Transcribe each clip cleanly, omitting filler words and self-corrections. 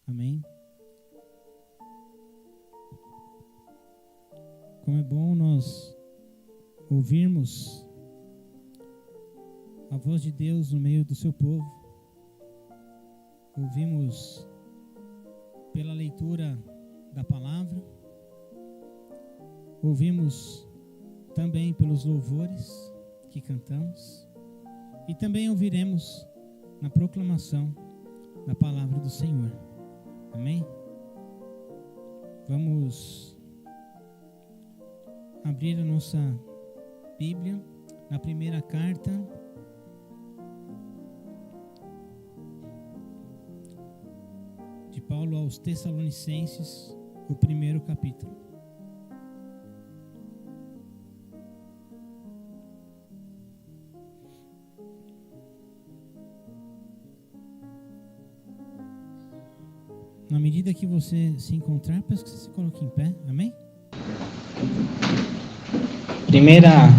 Amém? Como é bom nós ouvirmos a voz de Deus no meio do seu povo. Ouvimos pela leitura da palavra, ouvimos também pelos louvores que cantamos e também ouviremos na proclamação da palavra do Senhor. Amém? Vamos abrir a nossa Bíblia na primeira carta de Paulo aos Tessalonicenses, o primeiro capítulo. Na medida que você se encontrar, peço que você se coloque em pé. Amém? Primeira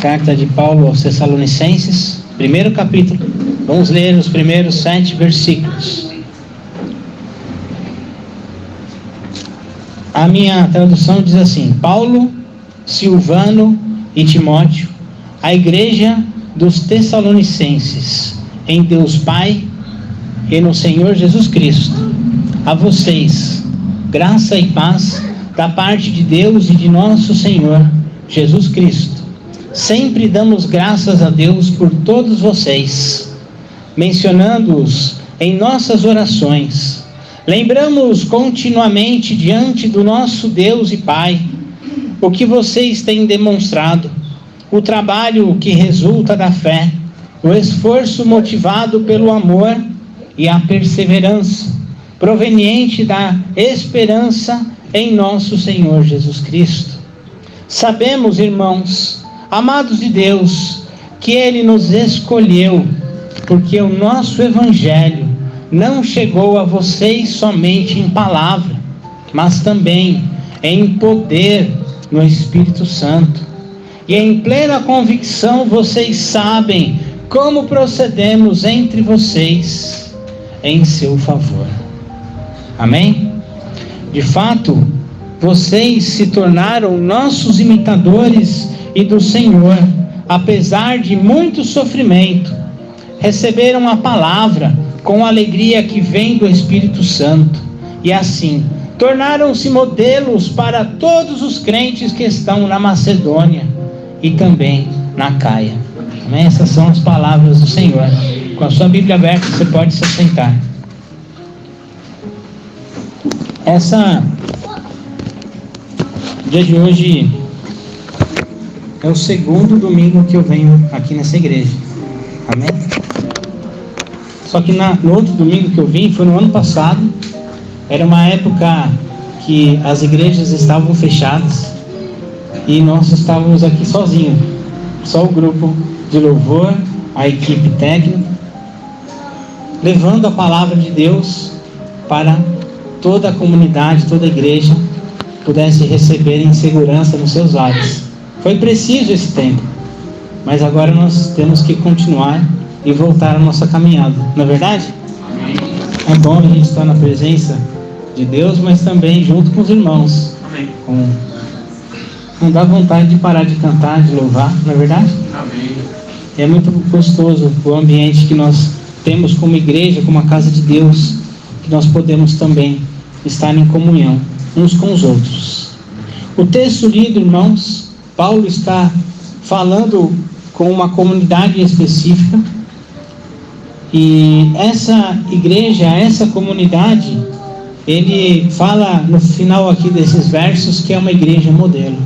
carta de Paulo aos Tessalonicenses, primeiro capítulo. Vamos ler os primeiros 7 versículos. A minha tradução diz assim: Paulo, Silvano e Timóteo, a igreja dos Tessalonicenses, em Deus Pai e no Senhor Jesus Cristo, a vocês, graça e paz da parte de Deus e de nosso Senhor Jesus Cristo. Sempre damos graças a Deus por todos vocês, mencionando-os em nossas orações. Lembramos continuamente diante do nosso Deus e Pai o que vocês têm demonstrado, o trabalho que resulta da fé, o esforço motivado pelo amor e a perseverança proveniente da esperança em nosso Senhor Jesus Cristo. Sabemos, irmãos, amados de Deus, que Ele nos escolheu, porque o nosso Evangelho não chegou a vocês somente em palavra, mas também em poder no Espírito Santo. E em plena convicção vocês sabem como procedemos entre vocês em seu favor. Amém? De fato, vocês se tornaram nossos imitadores e do Senhor, apesar de muito sofrimento. Receberam a palavra com a alegria que vem do Espírito Santo, e assim tornaram-se modelos para todos os crentes que estão na Macedônia e também na Caia. Amém? Essas são as palavras do Senhor. Com a sua Bíblia aberta, você pode se assentar. Dia de hoje é o segundo domingo que eu venho aqui nessa igreja. Amém? Só que no outro domingo que eu vim foi no ano passado. Era uma época que as igrejas estavam fechadas e nós estávamos aqui sozinhos, só o grupo de louvor, a equipe técnica, levando a palavra de Deus para toda a comunidade, toda a igreja pudesse receber em segurança nos seus lares. Foi preciso esse tempo, mas agora nós temos que continuar e voltar à nossa caminhada, não é verdade? Amém. É bom a gente estar na presença de Deus, mas também junto com os irmãos. Amém. Não dá vontade de parar de cantar, de louvar, não é verdade? Amém. É muito gostoso o ambiente que nós temos como igreja, como a casa de Deus, que nós podemos também estar em comunhão uns com os outros. O texto lido, irmãos, Paulo está falando com uma comunidade específica, e essa igreja, essa comunidade, ele fala no final aqui desses versos que é uma igreja modelo,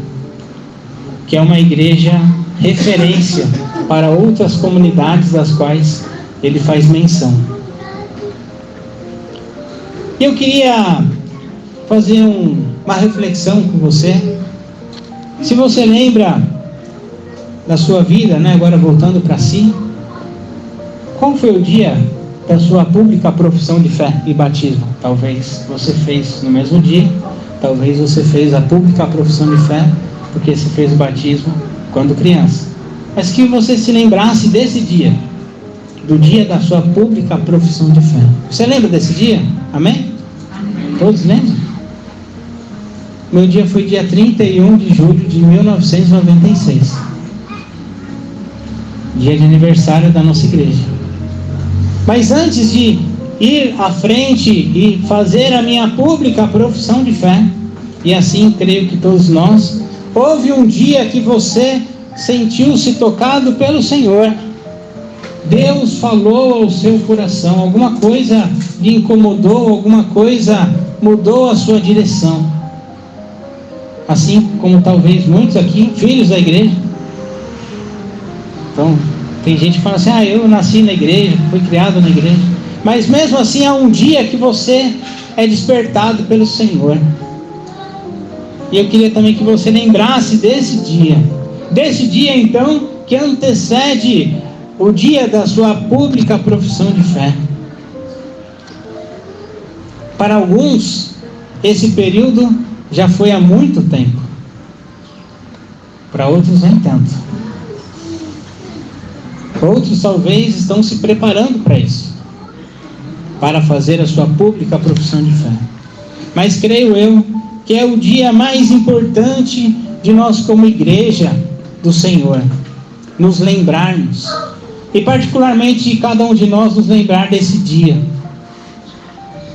que é uma igreja referência para outras comunidades das quais ele faz menção. Eu queria fazer uma reflexão com você. Se você lembra da sua vida, agora voltando para si, qual foi o dia da sua pública profissão de fé e batismo? Talvez você fez no mesmo dia, talvez você fez a pública profissão de fé porque você fez o batismo quando criança. Mas que você se lembrasse desse dia, do dia da sua pública profissão de fé. Você lembra desse dia? Amém? Todos lembram? Meu dia foi dia 31 de julho de 1996. Dia de aniversário da nossa igreja. Mas antes de ir à frente e fazer a minha pública profissão de fé, e assim creio que todos nós, houve um dia que você sentiu-se tocado pelo Senhor. Deus falou ao seu coração, alguma coisa lhe incomodou, alguma coisa mudou a sua direção. Assim como talvez muitos aqui, filhos da igreja. Então, tem gente que fala assim, eu nasci na igreja, fui criado na igreja. Mas mesmo assim, há um dia que você é despertado pelo Senhor. E eu queria também que você lembrasse desse dia. Desse dia, então, que antecede o dia da sua pública profissão de fé. Para alguns, esse período já foi há muito tempo. Para outros, nem tanto. Outros talvez estão se preparando para isso, para fazer a sua pública profissão de fé. Mas creio eu que é o dia mais importante de nós como igreja do Senhor, nos lembrarmos, e particularmente cada um de nós nos lembrar desse dia,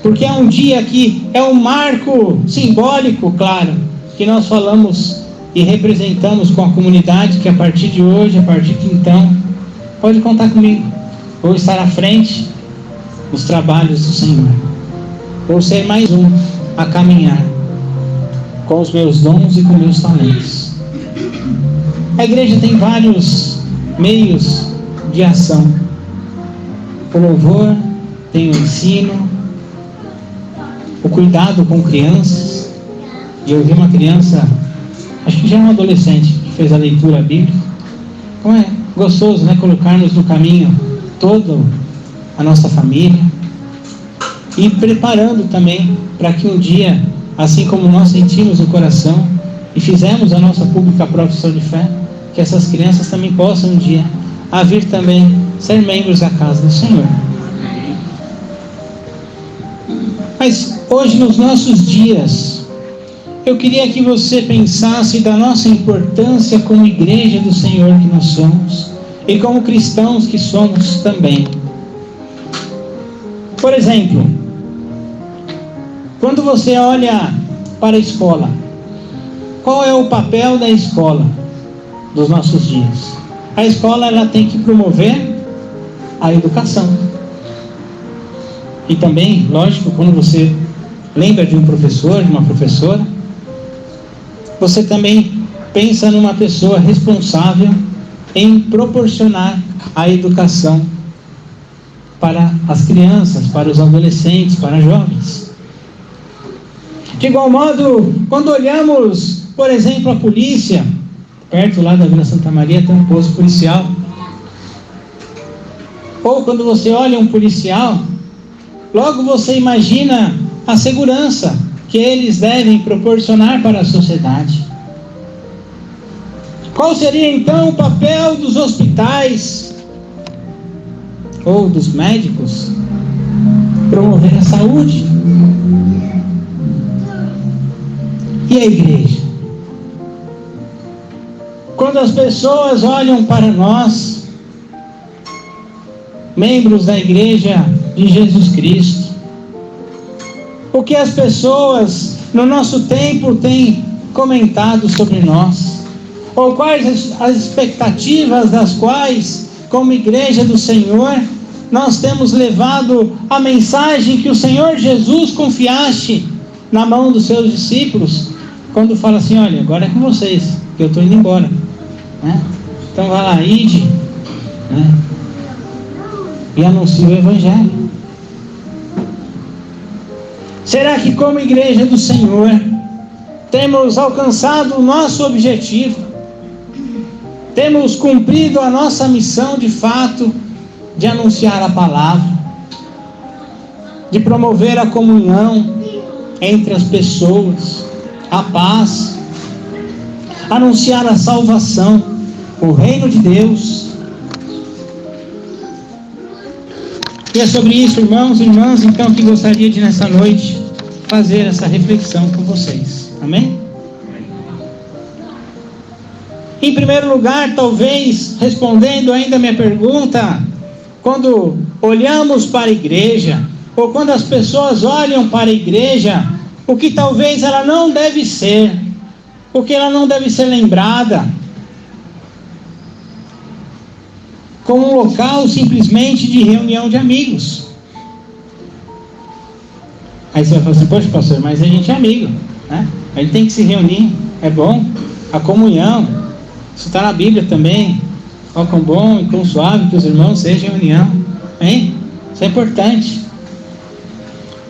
porque é um dia que é um marco simbólico, claro, que nós falamos e representamos com a comunidade, que a partir de hoje, a partir de então, pode contar comigo, vou estar à frente dos trabalhos do Senhor, vou ser mais um a caminhar com os meus dons e com meus talentos. A igreja tem vários meios de ação. O louvor, tem o ensino, o cuidado com crianças. E eu vi uma criança, acho que já é um adolescente, que fez a leitura bíblica. Então é gostoso, né? Colocarmos no caminho toda a nossa família. E preparando também para que um dia, assim como nós sentimos no coração e fizemos a nossa pública profissão de fé, que essas crianças também possam um dia a vir também ser membros da casa do Senhor. Mas hoje, nos nossos dias, eu queria que você pensasse da nossa importância como igreja do Senhor que nós somos e como cristãos que somos também. Por exemplo, quando você olha para a escola, qual é o papel da escola dos nossos dias? A escola, ela tem que promover a educação. E também, lógico, quando você lembra de um professor, de uma professora, você também pensa numa pessoa responsável em proporcionar a educação para as crianças, para os adolescentes, para os jovens. De igual modo, quando olhamos, por exemplo, a polícia, perto lá da Vila Santa Maria tem um posto policial. Ou quando você olha um policial, logo você imagina a segurança que eles devem proporcionar para a sociedade. Qual seria então o papel dos hospitais ou dos médicos? Promover a saúde. E a igreja? Quando as pessoas olham para nós, membros da igreja de Jesus Cristo, o que as pessoas no nosso tempo têm comentado sobre nós, ou quais as expectativas das quais, como igreja do Senhor, nós temos levado a mensagem que o Senhor Jesus confiaste na mão dos seus discípulos, quando fala assim, olha, agora é com vocês, que eu estou indo embora, né? Então vai lá, ide, né? E anuncie o Evangelho. Será que como igreja do Senhor temos alcançado o nosso objetivo? Temos cumprido a nossa missão de fato de anunciar a palavra, de promover a comunhão entre as pessoas, a paz, anunciar a salvação, o reino de Deus? E é sobre isso, irmãos e irmãs, então, que gostaria de nessa noite fazer essa reflexão com vocês. Amém? Em primeiro lugar, talvez, respondendo ainda a minha pergunta, quando olhamos para a igreja, ou quando as pessoas olham para a igreja, o que talvez ela não deve ser, o que ela não deve ser lembrada, como um local simplesmente de reunião de amigos. Aí você vai falar assim, poxa pastor, mas a gente é amigo, né? A gente tem que se reunir, é bom, a comunhão, isso está na Bíblia também, ó quão bom e quão suave que os irmãos sejam em união, hein? Isso é importante,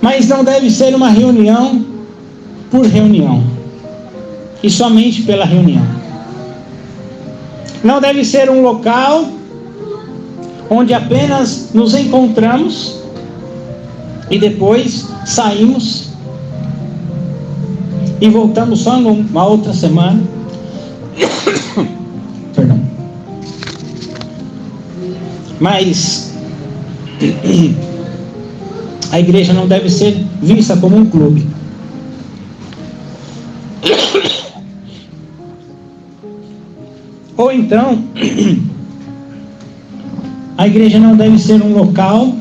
mas não deve ser uma reunião por reunião, e somente pela reunião. Não deve ser um local onde apenas nos encontramos e depois saímos e voltamos só numa outra semana. Perdão. Mas a igreja não deve ser vista como um clube. Ou então, a igreja não deve ser um local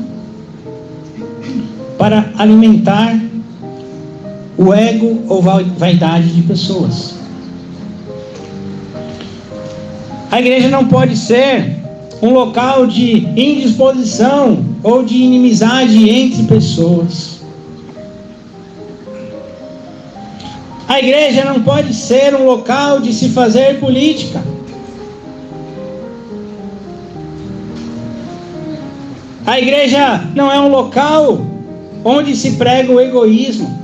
para alimentar o ego ou vaidade de pessoas. A igreja não pode ser um local de indisposição ou de inimizade entre pessoas. A igreja não pode ser um local de se fazer política. A igreja não é um local onde se prega o egoísmo.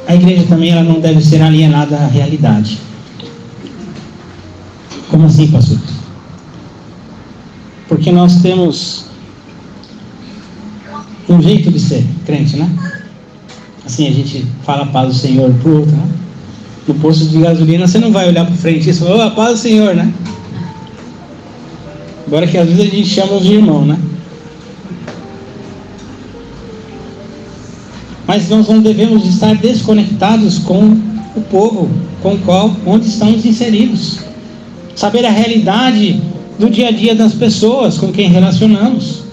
A igreja também ela não deve ser alienada à realidade. Como assim, pastor? Porque nós temos um jeito de ser crente, né? Assim, a gente fala a paz do Senhor pro outro, né? No posto de gasolina você não vai olhar para frente e falar, a paz do Senhor, né? Agora que às vezes a gente chama de irmão, né? Mas nós não devemos estar desconectados com o povo onde estamos inseridos. Saber a realidade do dia a dia das pessoas com quem relacionamos.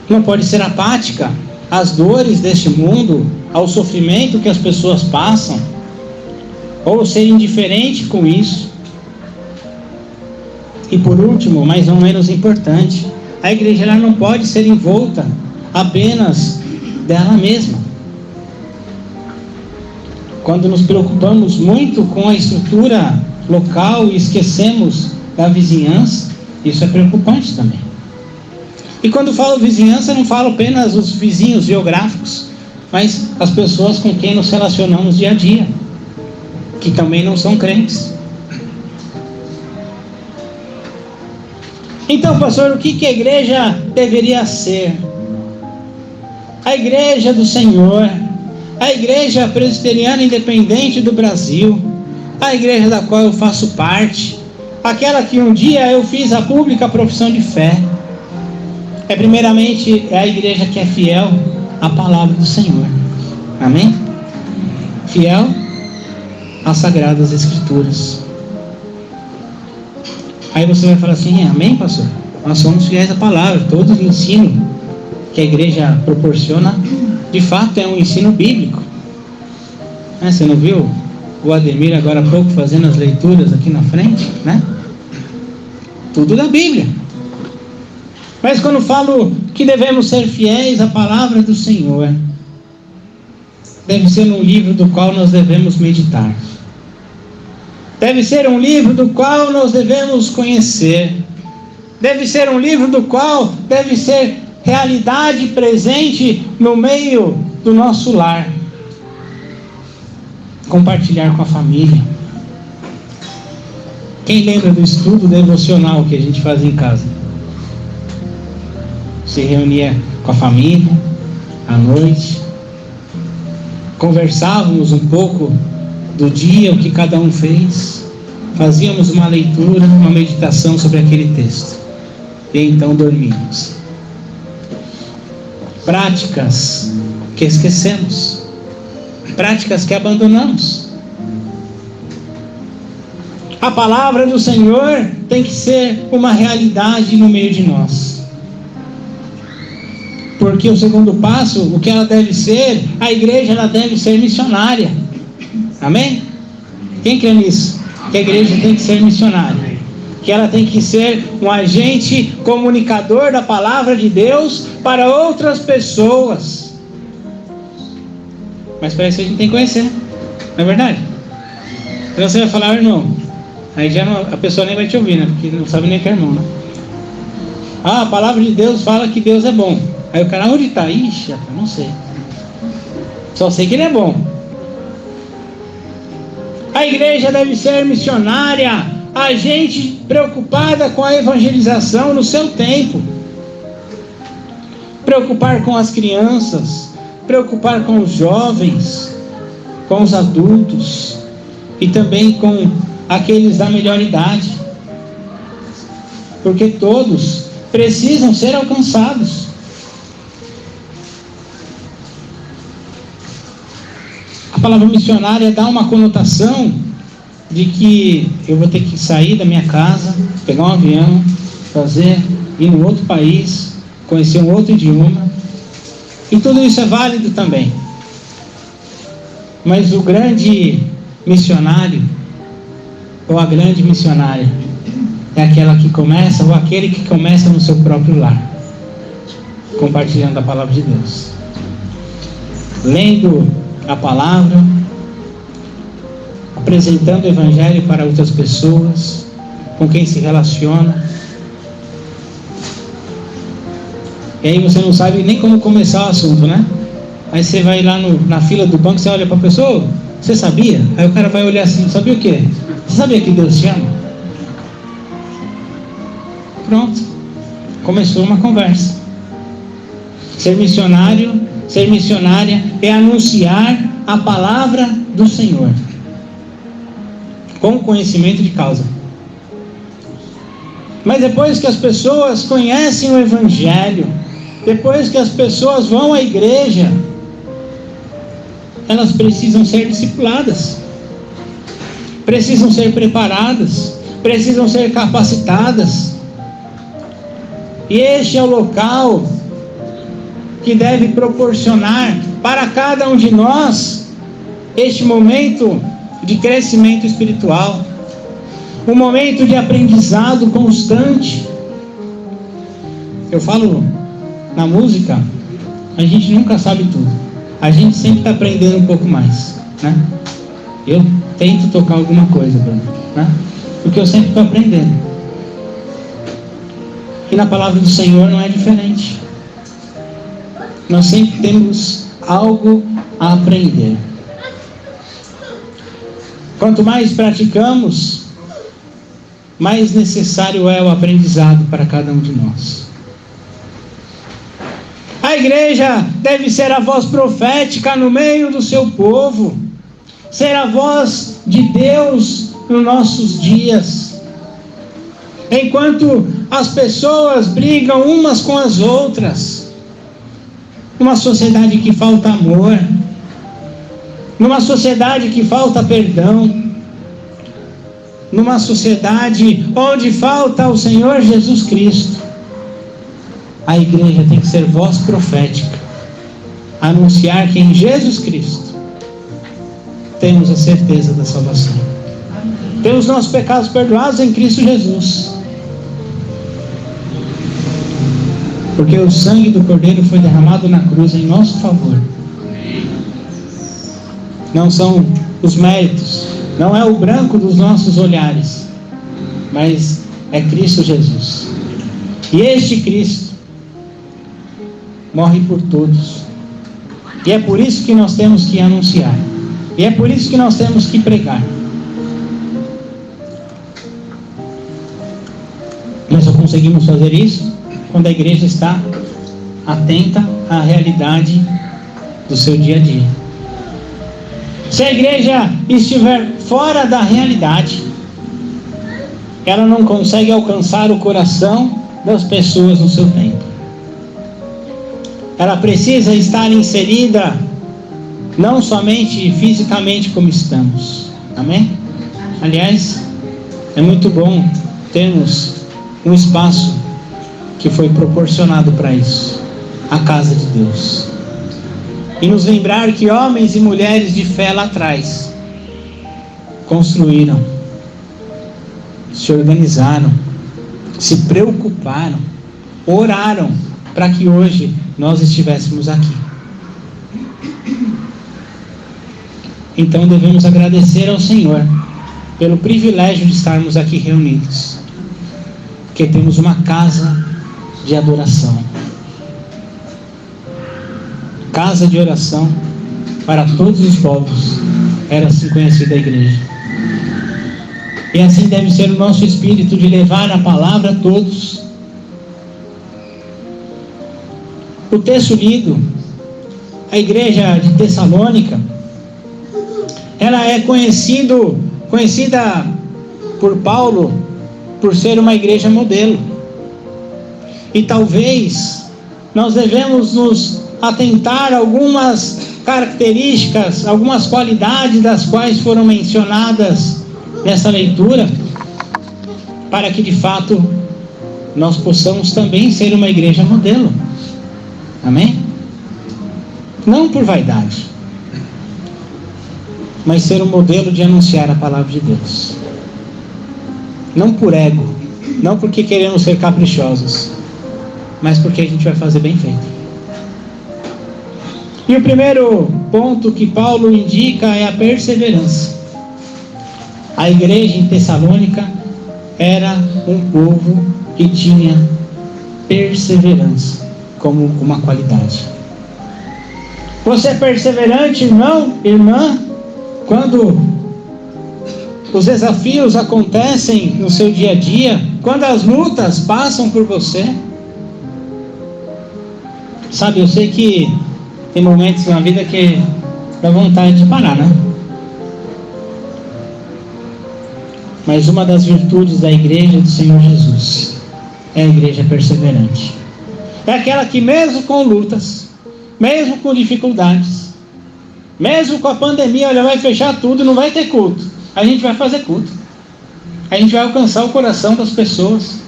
Não pode ser apática às dores deste mundo, ao sofrimento que as pessoas passam, ou ser indiferente com isso. E por último, mas não menos importante, a igreja ela não pode ser envolta apenas dela mesma. Quando nos preocupamos muito com a estrutura local e esquecemos da vizinhança, isso é preocupante também. E quando falo vizinhança, não falo apenas os vizinhos geográficos, mas as pessoas com quem nos relacionamos dia a dia, que também não são crentes. Então, pastor, o que a igreja deveria ser? A igreja do Senhor, a igreja presbiteriana independente do Brasil, a igreja da qual eu faço parte, aquela que um dia eu fiz a pública profissão de fé, primeiramente é a igreja que é fiel à palavra do Senhor, amém? Fiel às Sagradas Escrituras. Aí você vai falar assim, amém, pastor? Nós somos fiéis à palavra, todo o ensino que a igreja proporciona, de fato é um ensino bíblico. Você não viu o Ademir agora há pouco fazendo as leituras aqui na frente, né? Tudo da Bíblia. Mas quando falo que devemos ser fiéis à palavra do Senhor, deve ser um livro do qual nós devemos meditar. Deve ser um livro do qual nós devemos conhecer. Deve ser um livro do qual deve ser realidade presente no meio do nosso lar. Compartilhar com a família. Quem lembra do estudo devocional que a gente fazia em casa? Se reunia com a família à noite conversávamos um pouco do dia, o que cada um fez, fazíamos uma leitura, uma meditação sobre aquele texto, e então dormíamos. Práticas que esquecemos, práticas que abandonamos. A palavra do Senhor tem que ser uma realidade no meio de nós. Porque o segundo passo, o que ela deve ser, a igreja ela deve ser missionária. Amém? Quem crê nisso? Que a igreja tem que ser missionária. Que ela tem que ser um agente comunicador da palavra de Deus para outras pessoas. Mas para isso a gente tem que conhecer. Não é verdade? Então você vai falar, irmão. Aí já não, a pessoa nem vai te ouvir, né? Porque não sabe nem que é irmão, né? Ah, a palavra de Deus fala que Deus é bom. Aí o cara, onde está? Ixi, eu não sei. Só sei que ele é bom. A igreja deve ser missionária, agente preocupada com a evangelização no seu tempo. Preocupar com as crianças, preocupar com os jovens, com os adultos e também com aqueles da melhor idade. Porque todos precisam ser alcançados. A palavra missionária dá uma conotação de que eu vou ter que sair da minha casa, pegar um avião, ir num outro país, conhecer um outro idioma, e tudo isso é válido também. Mas o grande missionário, ou a grande missionária, é aquela que começa, ou aquele que começa no seu próprio lar, compartilhando a palavra de Deus, lendo a palavra, apresentando o evangelho para outras pessoas, com quem se relaciona. E aí você não sabe nem como começar o assunto, né? Aí você vai lá na fila do banco, você olha para a pessoa, você sabia? Aí o cara vai olhar assim, sabia o quê? Você sabia que Deus te ama? Pronto, começou uma conversa. Ser missionário, ser missionária é anunciar a palavra do Senhor com conhecimento de causa. Mas depois que as pessoas conhecem o evangelho, depois que as pessoas vão à igreja, elas precisam ser discipuladas, precisam ser preparadas, precisam ser capacitadas. E este é o local que deve proporcionar para cada um de nós este momento de crescimento espiritual, um momento de aprendizado constante. Eu falo, na música, a gente nunca sabe tudo, a gente sempre está aprendendo um pouco mais, né? Eu tento tocar alguma coisa, Bruno, né? Porque eu sempre estou aprendendo. E na palavra do Senhor não é diferente. Nós sempre temos algo a aprender. Quanto mais praticamos, mais necessário é o aprendizado para cada um de nós. A igreja deve ser a voz profética no meio do seu povo, ser a voz de Deus nos nossos dias. Enquanto as pessoas brigam umas com as outras, numa sociedade que falta amor, numa sociedade que falta perdão, numa sociedade onde falta o Senhor Jesus Cristo, a igreja tem que ser voz profética, anunciar que em Jesus Cristo temos a certeza da salvação, temos nossos pecados perdoados em Cristo Jesus, porque o sangue do Cordeiro foi derramado na cruz em nosso favor. Não são os méritos, não é o branco dos nossos olhares, mas é Cristo Jesus. E este Cristo morre por todos. E é por isso que nós temos que anunciar. E é por isso que nós temos que pregar. Nós só conseguimos fazer isso quando a igreja está atenta à realidade do seu dia a dia. Se a igreja estiver fora da realidade, ela não consegue alcançar o coração das pessoas no seu tempo. Ela precisa estar inserida não somente fisicamente como estamos. Amém? Aliás, é muito bom termos um espaço que foi proporcionado para isso, a casa de Deus. E nos lembrar que homens e mulheres de fé lá atrás construíram, se organizaram, se preocuparam, oraram para que hoje nós estivéssemos aqui. Então devemos agradecer ao Senhor pelo privilégio de estarmos aqui reunidos, porque temos uma casa de adoração, casa de oração para todos os povos, era assim conhecida a igreja. E assim deve ser o nosso espírito de levar a palavra a todos. O texto lido, a igreja de Tessalônica, ela é conhecida por Paulo por ser uma igreja modelo. E talvez nós devemos nos atentar a algumas características, algumas qualidades das quais foram mencionadas nessa leitura, para que de fato nós possamos também ser uma igreja modelo. Amém? Não por vaidade, mas ser um modelo de anunciar a palavra de Deus. Não por ego, não porque queremos ser caprichosos, mas porque a gente vai fazer bem feito. E o primeiro ponto que Paulo indica é a perseverança. A igreja em Tessalônica era um povo que tinha perseverança como uma qualidade. Você é perseverante, irmão, irmã, quando os desafios acontecem no seu dia a dia, quando as lutas passam por você? Sabe, eu sei que tem momentos na vida que dá vontade de parar, né? Mas uma das virtudes da igreja do Senhor Jesus é a igreja perseverante. É aquela que mesmo com lutas, mesmo com dificuldades, mesmo com a pandemia, olha, vai fechar tudo, não vai ter culto. A gente vai fazer culto. A gente vai alcançar o coração das pessoas.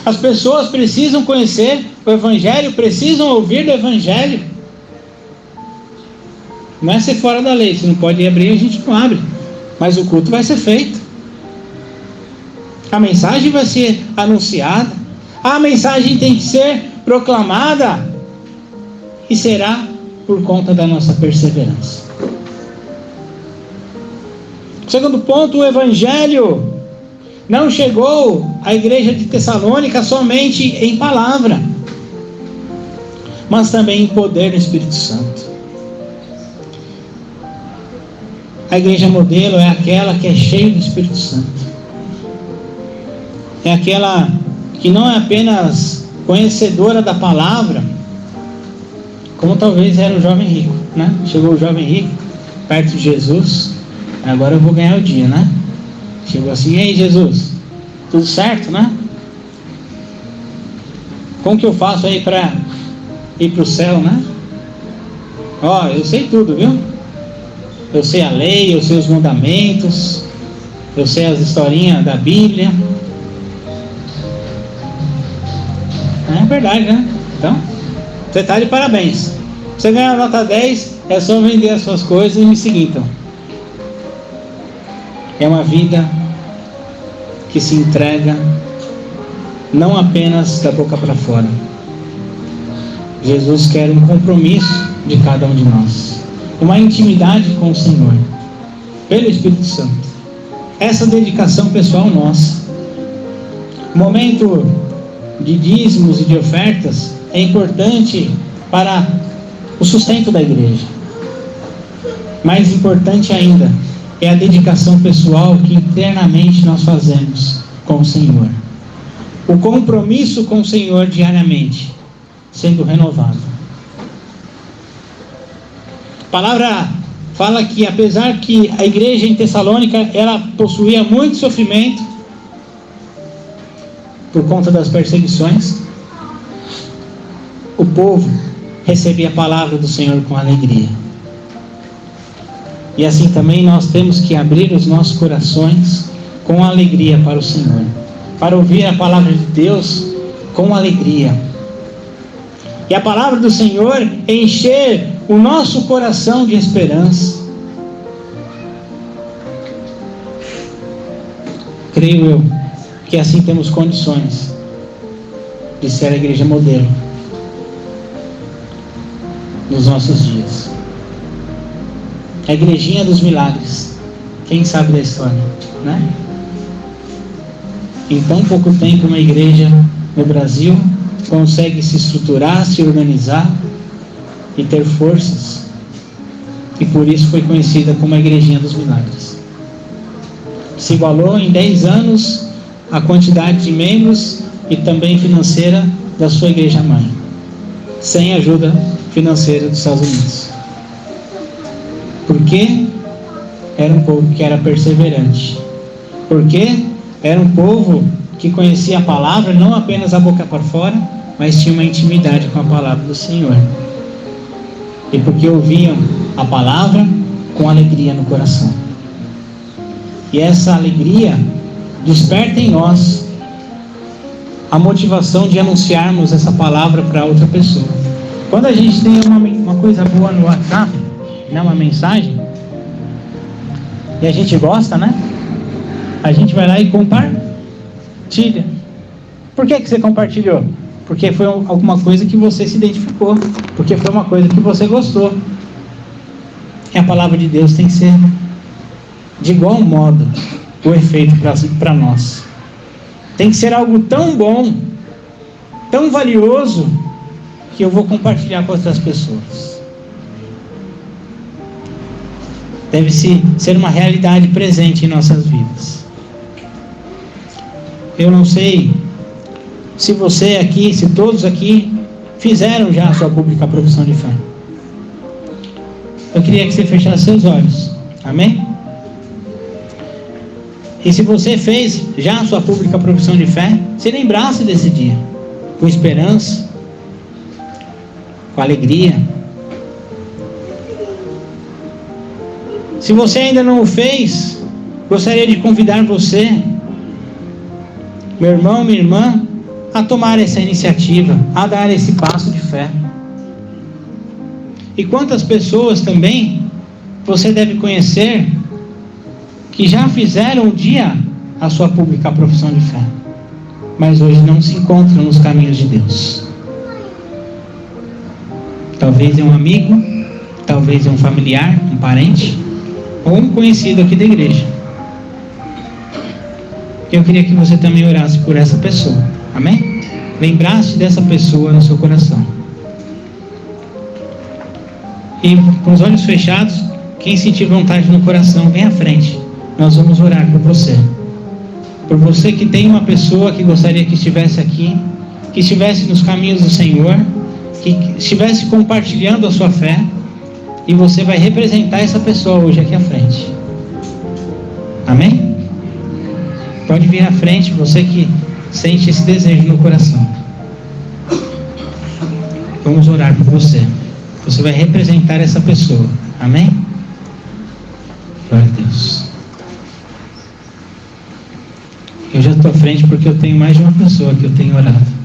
As pessoas precisam conhecer o Evangelho, precisam ouvir do Evangelho. Não é ser fora da lei, se não pode abrir, a gente não abre. Mas o culto vai ser feito. A mensagem vai ser anunciada. A mensagem tem que ser proclamada. E será por conta da nossa perseverança. Segundo ponto, o Evangelho não chegou à igreja de Tessalônica somente em palavra, mas também em poder do Espírito Santo. A igreja modelo é aquela que é cheia do Espírito Santo. É aquela que não é apenas conhecedora da palavra, como talvez era o jovem rico, né? Chegou o jovem rico perto de Jesus, agora eu vou ganhar o dia, né? Chegou assim, e aí Jesus, tudo certo, né? Como que eu faço aí para ir para o céu, né? Ó, eu sei tudo, viu? Eu sei a lei, eu sei os mandamentos, eu sei as historinhas da Bíblia. É verdade, né? Então, você está de parabéns. Você ganhar a nota 10, é só vender as suas coisas e me seguir, então. É uma vida que se entrega não apenas da boca para fora. Jesus quer um compromisso de cada um de nós, uma intimidade com o Senhor, pelo Espírito Santo. Essa dedicação pessoal nossa. O momento de dízimos e de ofertas é importante para o sustento da igreja. Mais importante ainda é a dedicação pessoal que internamente nós fazemos com o Senhor. O compromisso com o Senhor diariamente, sendo renovado. A palavra fala que apesar que a igreja em Tessalônica, ela possuía muito sofrimento por conta das perseguições, o povo recebia a palavra do Senhor com alegria. E assim também nós temos que abrir os nossos corações com alegria para o Senhor, para ouvir a palavra de Deus com alegria. E a palavra do Senhor encher o nosso coração de esperança. Creio eu que assim temos condições de ser a igreja modelo nos nossos dias. A igrejinha dos milagres. Quem sabe da história, né? Em tão pouco tempo uma igreja no Brasil consegue se estruturar, se organizar e ter forças, e por isso foi conhecida como a igrejinha dos milagres. Se igualou em 10 anos a quantidade de membros e também financeira da sua igreja mãe, sem ajuda financeira dos Estados Unidos. Porque era um povo que era perseverante, porque era um povo que conhecia a palavra não apenas a boca para fora, mas tinha uma intimidade com a palavra do Senhor. E porque ouviam a palavra com alegria no coração. E essa alegria desperta em nós a motivação de anunciarmos essa palavra para outra pessoa. Quando a gente tem uma coisa boa no WhatsApp, né, uma mensagem, e a gente gosta, né? A gente vai lá e compartilha. Por que você compartilhou? Porque foi alguma coisa que você se identificou, porque foi uma coisa que você gostou. E a palavra de Deus tem que ser de igual modo o efeito para nós. Tem que ser algo tão bom, tão valioso, que eu vou compartilhar com outras pessoas. Deve ser uma realidade presente em nossas vidas. Eu não sei se você aqui, se todos aqui fizeram já a sua pública profissão de fé. Eu queria que você fechasse seus olhos. Amém? E se você fez já a sua pública profissão de fé, se lembrasse desse dia, com esperança, com alegria. Se você ainda não o fez, gostaria de convidar você, meu irmão, minha irmã, a tomar essa iniciativa, a dar esse passo de fé. E quantas pessoas também você deve conhecer que já fizeram um dia a sua pública profissão de fé, mas hoje não se encontram nos caminhos de Deus. Talvez é um amigo, talvez é um familiar, um parente, ou um conhecido aqui da igreja. Eu queria que você também orasse por essa pessoa. Amém? Lembrasse dessa pessoa no seu coração. E com os olhos fechados, quem sentir vontade no coração, vem à frente. Nós vamos orar por você. Por você que tem uma pessoa que gostaria que estivesse aqui, que estivesse nos caminhos do Senhor, que estivesse compartilhando a sua fé, e você vai representar essa pessoa hoje aqui à frente. Amém? Pode vir à frente, você que sente esse desejo no coração. Vamos orar por você. Você vai representar essa pessoa. Amém? Glória a Deus. Eu já estou à frente porque eu tenho mais de uma pessoa que eu tenho orado.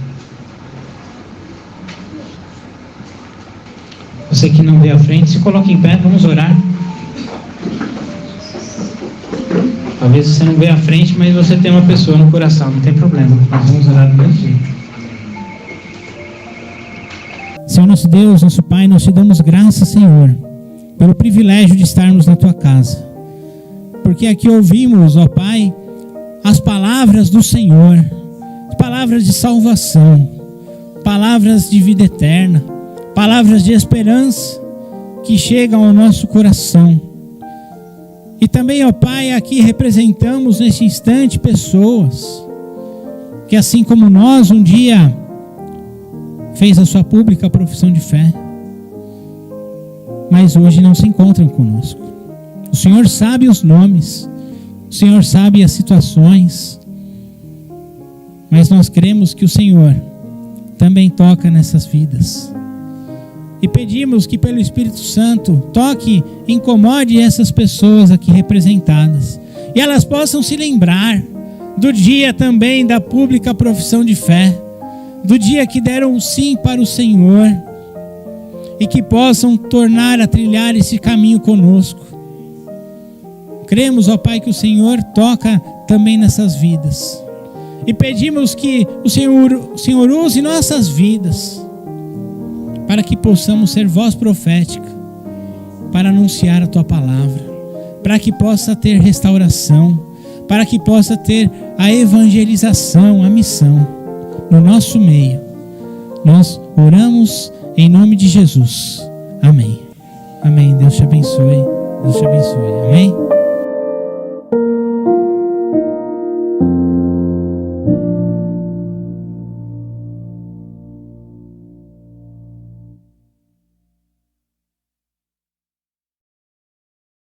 Você que não veio à frente, se coloque em pé, vamos orar. Talvez você não veja à frente, mas você tem uma pessoa no coração, não tem problema. Nós vamos orar do mesmo jeito. Senhor nosso Deus, nosso Pai, nós te damos graças, Senhor, pelo privilégio de estarmos na Tua casa. Porque aqui ouvimos, ó Pai, as palavras do Senhor, palavras de salvação, palavras de vida eterna, palavras de esperança que chegam ao nosso coração. E também, ó Pai, aqui representamos neste instante pessoas que, assim como nós, um dia fez a sua pública profissão de fé, mas hoje não se encontram conosco. O Senhor sabe os nomes, o Senhor sabe as situações, mas nós cremos que o Senhor também toca nessas vidas. E pedimos que pelo Espírito Santo toque, incomode essas pessoas aqui representadas, e elas possam se lembrar do dia também da pública profissão de fé, do dia que deram um sim para o Senhor, e que possam tornar a trilhar esse caminho conosco. Cremos, ó Pai, que o Senhor toca também nessas vidas, e pedimos que o Senhor use nossas vidas, para que possamos ser voz profética, para anunciar a Tua palavra, para que possa ter restauração, para que possa ter a evangelização, a missão no nosso meio. Nós oramos em nome de Jesus. Amém. Amém. Deus te abençoe. Deus te abençoe. Amém.